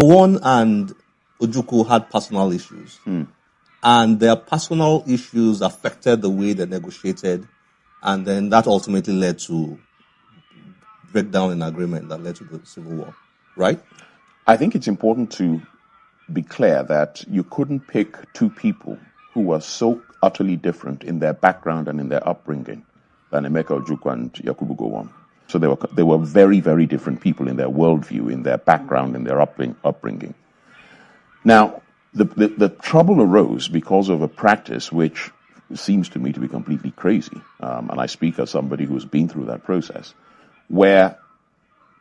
GOWON and OJUKWU had personal issues. And their personal issues affected the way they negotiated. And then that ultimately led to breakdown in agreement that led to the Civil War, right? I think it's important to be clear that you couldn't pick two people who were so utterly different in their background and in their upbringing than EMEKA OJUKWU and YAKUBU GOWON. So they were very, very different people in their worldview, in their background, in their upbringing. Now, the trouble arose because of a practice which seems to me to be completely crazy, and I speak as somebody who's been through that process, where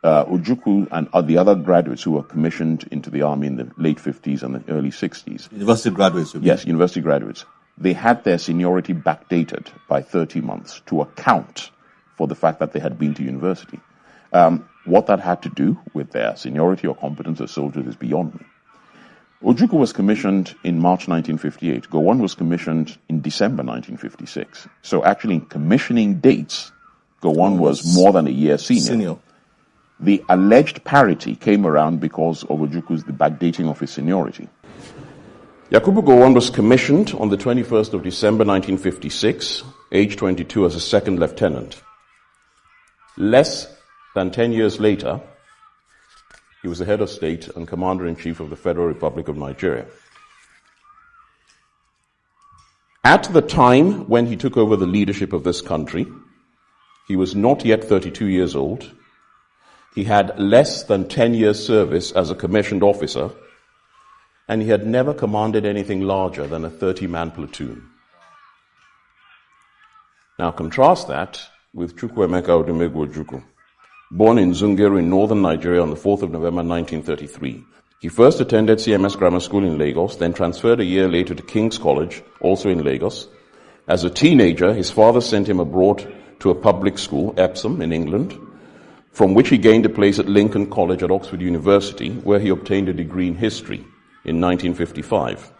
OJUKWU and the other graduates who were commissioned into the army in the late 50s and the early 60s. University graduates. Yes, university graduates. They had their seniority backdated by 30 months to account for the fact that they had been to university. What that had to do with their seniority or competence as soldiers is beyond me. OJUKWU was commissioned in March 1958. GOWON was commissioned in December 1956. So actually in commissioning dates, GOWON was more than a year senior. The alleged parity came around because of OJUKWU's the backdating of his seniority. YAKUBU GOWON was commissioned on the 21st of December 1956, age 22 as a second lieutenant. Less than 10 years later, he was the head of state and commander-in-chief of the Federal Republic of Nigeria. At the time when he took over the leadership of this country, he was not yet 32 years old. He had less than 10 years service as a commissioned officer, and he had never commanded anything larger than a 30-man platoon. Now contrast that with Chukwuemeka Odumegwu Ojukwu. Born in Zungeru in northern Nigeria on the 4th of November 1933. He first attended CMS Grammar School in Lagos, then transferred a year later to King's College, also in Lagos. As a teenager, his father sent him abroad to a public school, Epsom, in England, from which he gained a place at Lincoln College at Oxford University, where he obtained a degree in history in 1955.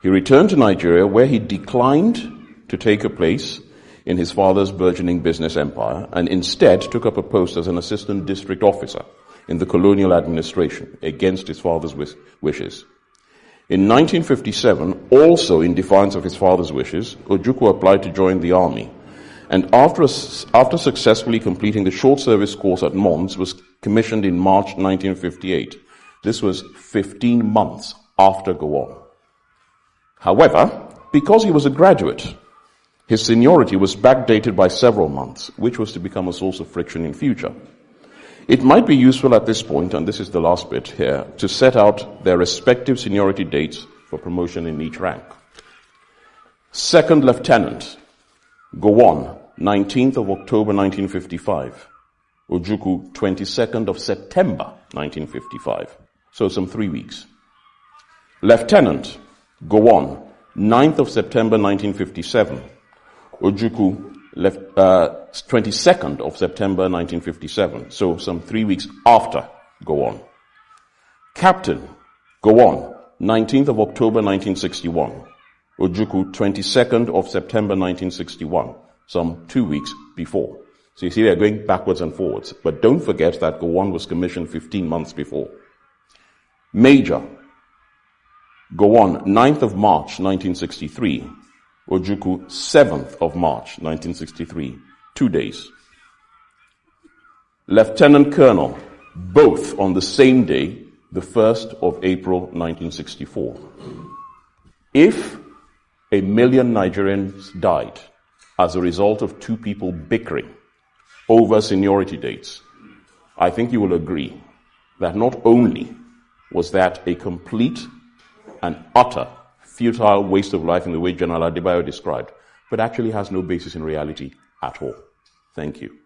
He returned to Nigeria, where he declined to take a place in his father's burgeoning business empire, and instead took up a post as an assistant district officer in the colonial administration, against his father's wishes. In 1957, also in defiance of his father's wishes, OJUKWU applied to join the army, and after successfully completing the short service course at Mons, was commissioned in March 1958. This was 15 months after GOWON. However, because he was a graduate, his seniority was backdated by several months, which was to become a source of friction in future. It might be useful at this point, and this is the last bit here, to set out their respective seniority dates for promotion in each rank. Second Lieutenant, GOWON, 19th of October 1955. OJUKWU, 22nd of September 1955. So some 3 weeks. Lieutenant, GOWON, 9th of September 1957. OJUKWU, 22nd of September 1957, so some 3 weeks after GOWON. Captain, GOWON, 19th of October 1961. OJUKWU, 22nd of September 1961, some 2 weeks before. So you see they're going backwards and forwards. But don't forget that GOWON was commissioned 15 months before. Major, GOWON, 9th of March 1963. OJUKWU, 7th of March, 1963, 2 days. Lieutenant Colonel, both on the same day, the 1st of April, 1964. If 1 million Nigerians died as a result of two people bickering over seniority dates, I think you will agree that not only was that a complete and utter futile waste of life in the way General Adebayo described, but actually has no basis in reality at all. Thank you.